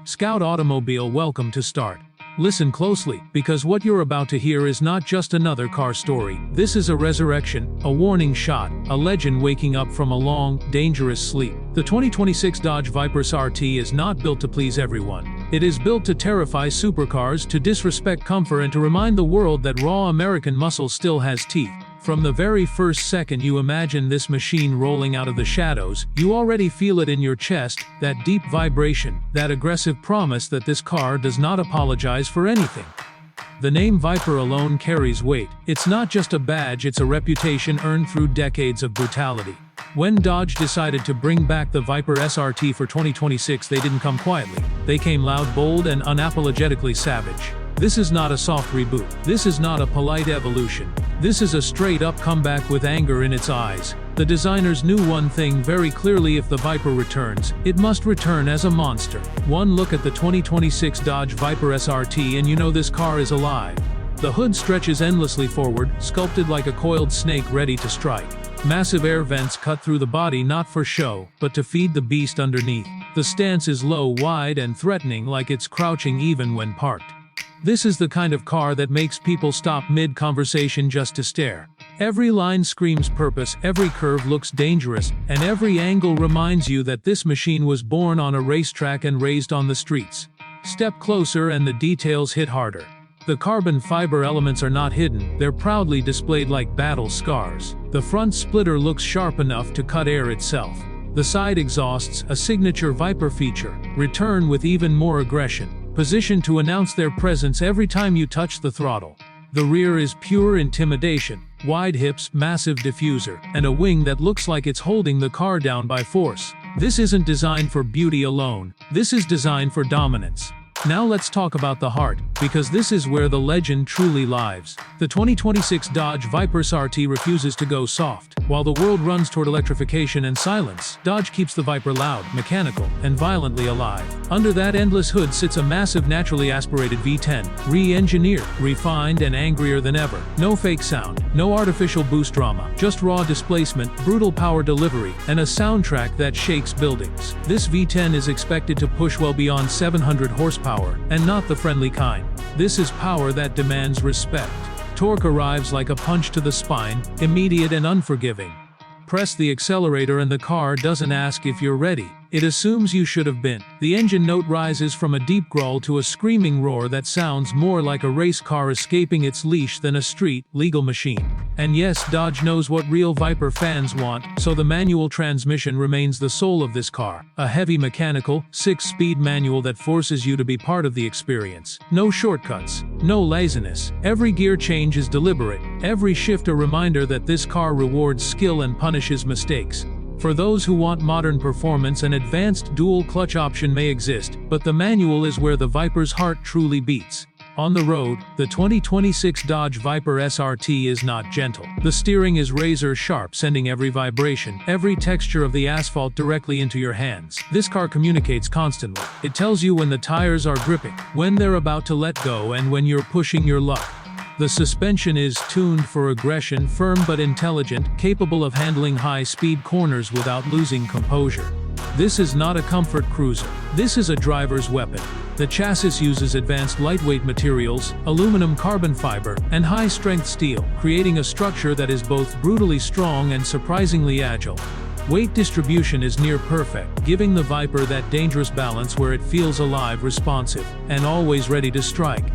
Scout Automobile, welcome to Start. Listen closely, because what you're about to hear is not just another car story. This is a resurrection, a warning shot, a legend waking up from a long, dangerous sleep. The 2026 Dodge Viper SRT is not built to please everyone. It is built to terrify supercars, to disrespect comfort, and to remind the world that raw American muscle still has teeth. From the very first second you imagine this machine rolling out of the shadows, you already feel it in your chest, that deep vibration, that aggressive promise that this car does not apologize for anything. The name Viper alone carries weight. It's not just a badge, it's a reputation earned through decades of brutality. When Dodge decided to bring back the Viper SRT for 2026, they didn't come quietly. They came loud, bold, and unapologetically savage. This is not a soft reboot. This is not a polite evolution. This is a straight-up comeback with anger in its eyes. The designers knew one thing very clearly: if the Viper returns, it must return as a monster. One look at the 2026 Dodge Viper SRT and you know this car is alive. The hood stretches endlessly forward, sculpted like a coiled snake ready to strike. Massive air vents cut through the body, not for show, but to feed the beast underneath. The stance is low, wide, and threatening, like it's crouching even when parked. This is the kind of car that makes people stop mid-conversation just to stare. Every line screams purpose, every curve looks dangerous, and every angle reminds you that this machine was born on a racetrack and raised on the streets. Step closer and the details hit harder. The carbon fiber elements are not hidden, they're proudly displayed like battle scars. The front splitter looks sharp enough to cut air itself. The side exhausts, a signature Viper feature, return with even more aggression, positioned to announce their presence every time you touch the throttle. The rear is pure intimidation: wide hips, massive diffuser, and a wing that looks like it's holding the car down by force. This isn't designed for beauty alone, this is designed for dominance. Now let's talk about the heart, because this is where the legend truly lies. The 2026 Dodge Viper SRT refuses to go soft. While the world runs toward electrification and silence, Dodge keeps the Viper loud, mechanical, and violently alive. Under that endless hood sits a massive, naturally aspirated V10, re-engineered, refined, and angrier than ever. No fake sound, no artificial boost drama, just raw displacement, brutal power delivery, and a soundtrack that shakes buildings. This V10 is expected to push well beyond 700 horsepower, and not the friendly kind. This is power that demands respect. Torque arrives like a punch to the spine, immediate and unforgiving. Press the accelerator and the car doesn't ask if you're ready. It assumes you should have been. The engine note rises from a deep growl to a screaming roar that sounds more like a race car escaping its leash than a street, legal machine. And yes, Dodge knows what real Viper fans want, so the manual transmission remains the soul of this car. A heavy mechanical, 6-speed manual that forces you to be part of the experience. No shortcuts, no laziness. Every gear change is deliberate, every shift a reminder that this car rewards skill and punishes mistakes. For those who want modern performance, an advanced dual-clutch option may exist, but the manual is where the Viper's heart truly beats. On the road, the 2026 Dodge Viper SRT is not gentle. The steering is razor-sharp, sending every vibration, every texture of the asphalt directly into your hands. This car communicates constantly. It tells you when the tires are gripping, when they're about to let go, and when you're pushing your luck. The suspension is tuned for aggression, firm but intelligent, capable of handling high-speed corners without losing composure. This is not a comfort cruiser. This is a driver's weapon. The chassis uses advanced lightweight materials, aluminum, carbon fiber, and high-strength steel, creating a structure that is both brutally strong and surprisingly agile. Weight distribution is near perfect, giving the Viper that dangerous balance where it feels alive, responsive, and always ready to strike.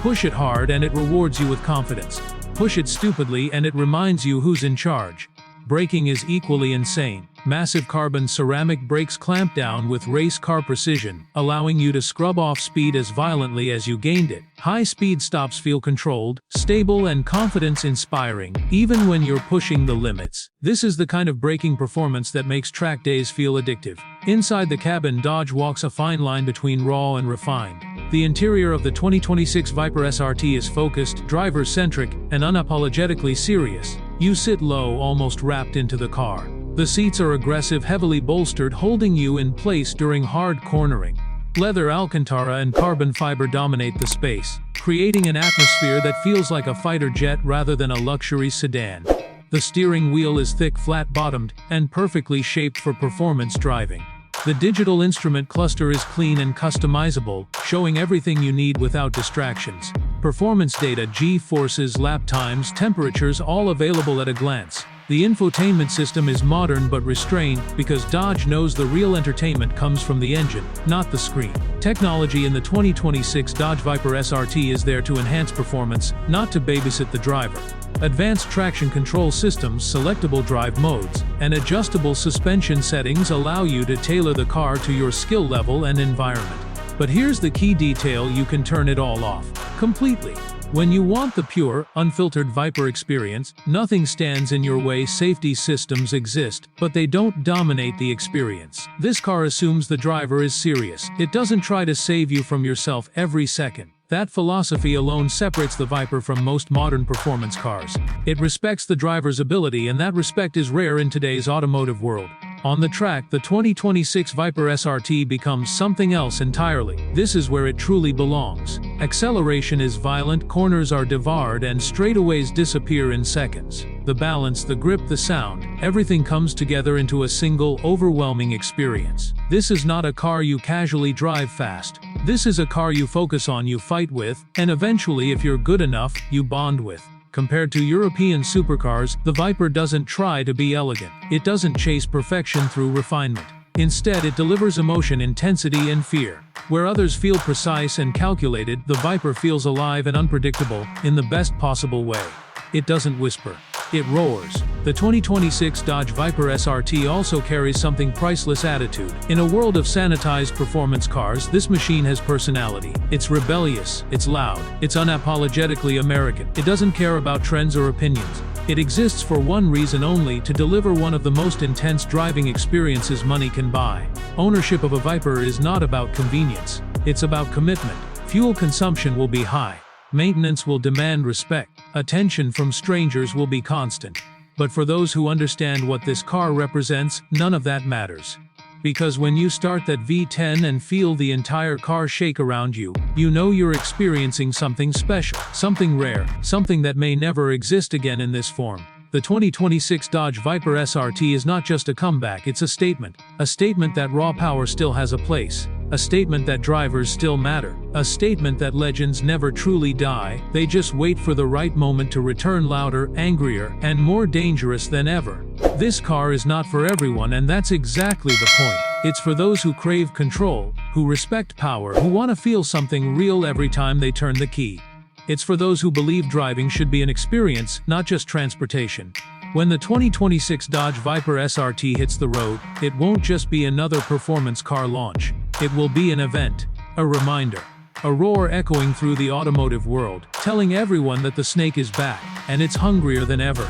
Push it hard and it rewards you with confidence. Push it stupidly and it reminds you who's in charge. Braking is equally insane. Massive carbon ceramic brakes clamp down with race car precision, allowing you to scrub off speed as violently as you gained it. High-speed stops feel controlled, stable, and confidence-inspiring, even when you're pushing the limits. This is the kind of braking performance that makes track days feel addictive. Inside the cabin, Dodge walks a fine line between raw and refined. The interior of the 2026 Viper SRT is focused, driver-centric, and unapologetically serious. You sit low, almost wrapped into the car. The seats are aggressive, heavily bolstered, holding you in place during hard cornering. Leather, Alcantara, and carbon fiber dominate the space, creating an atmosphere that feels like a fighter jet rather than a luxury sedan. The steering wheel is thick, flat-bottomed, and perfectly shaped for performance driving. The digital instrument cluster is clean and customizable, showing everything you need without distractions. Performance data, G-forces, lap times, temperatures, all available at a glance. The infotainment system is modern but restrained, because Dodge knows the real entertainment comes from the engine, not the screen. Technology in the 2026 Dodge Viper SRT is there to enhance performance, not to babysit the driver. Advanced traction control systems, selectable drive modes, and adjustable suspension settings allow you to tailor the car to your skill level and environment. But here's the key detail: you can turn it all off completely. When you want the pure, unfiltered Viper experience, nothing stands in your way. Safety systems exist, but they don't dominate the experience. This car assumes the driver is serious. It doesn't try to save you from yourself every second. That philosophy alone separates the Viper from most modern performance cars. It respects the driver's ability, and that respect is rare in today's automotive world. On the track, the 2026 Viper SRT becomes something else entirely. This is where it truly belongs. Acceleration is violent, corners are devoured, and straightaways disappear in seconds. The balance, the grip, the sound, everything comes together into a single, overwhelming experience. This is not a car you casually drive fast. This is a car you focus on, you fight with, and eventually, if you're good enough, you bond with. Compared to European supercars, the Viper doesn't try to be elegant. It doesn't chase perfection through refinement. Instead, it delivers emotion, intensity, and fear. Where others feel precise and calculated, the Viper feels alive and unpredictable, in the best possible way. It doesn't whisper. It roars. The 2026 Dodge Viper SRT also carries something priceless: attitude. In a world of sanitized performance cars, this machine has personality. It's rebellious, it's loud, it's unapologetically American. It doesn't care about trends or opinions. It exists for one reason only: to deliver one of the most intense driving experiences money can buy. Ownership of a Viper is not about convenience. It's about commitment. Fuel consumption will be high. Maintenance will demand respect. Attention from strangers will be constant. But for those who understand what this car represents, none of that matters. Because when you start that V10 and feel the entire car shake around you, you know you're experiencing something special, something rare, something that may never exist again in this form. The 2026 Dodge Viper SRT is not just a comeback, it's a statement. A statement that raw power still has a place. A statement that drivers still matter. A statement that legends never truly die, they just wait for the right moment to return, louder, angrier, and more dangerous than ever. This car is not for everyone, and that's exactly the point. It's for those who crave control, who respect power, who want to feel something real every time they turn the key. It's for those who believe driving should be an experience, not just transportation. When the 2026 Dodge Viper SRT hits the road, it won't just be another performance car launch. It will be an event, a reminder, a roar echoing through the automotive world, telling everyone that the snake is back, and it's hungrier than ever.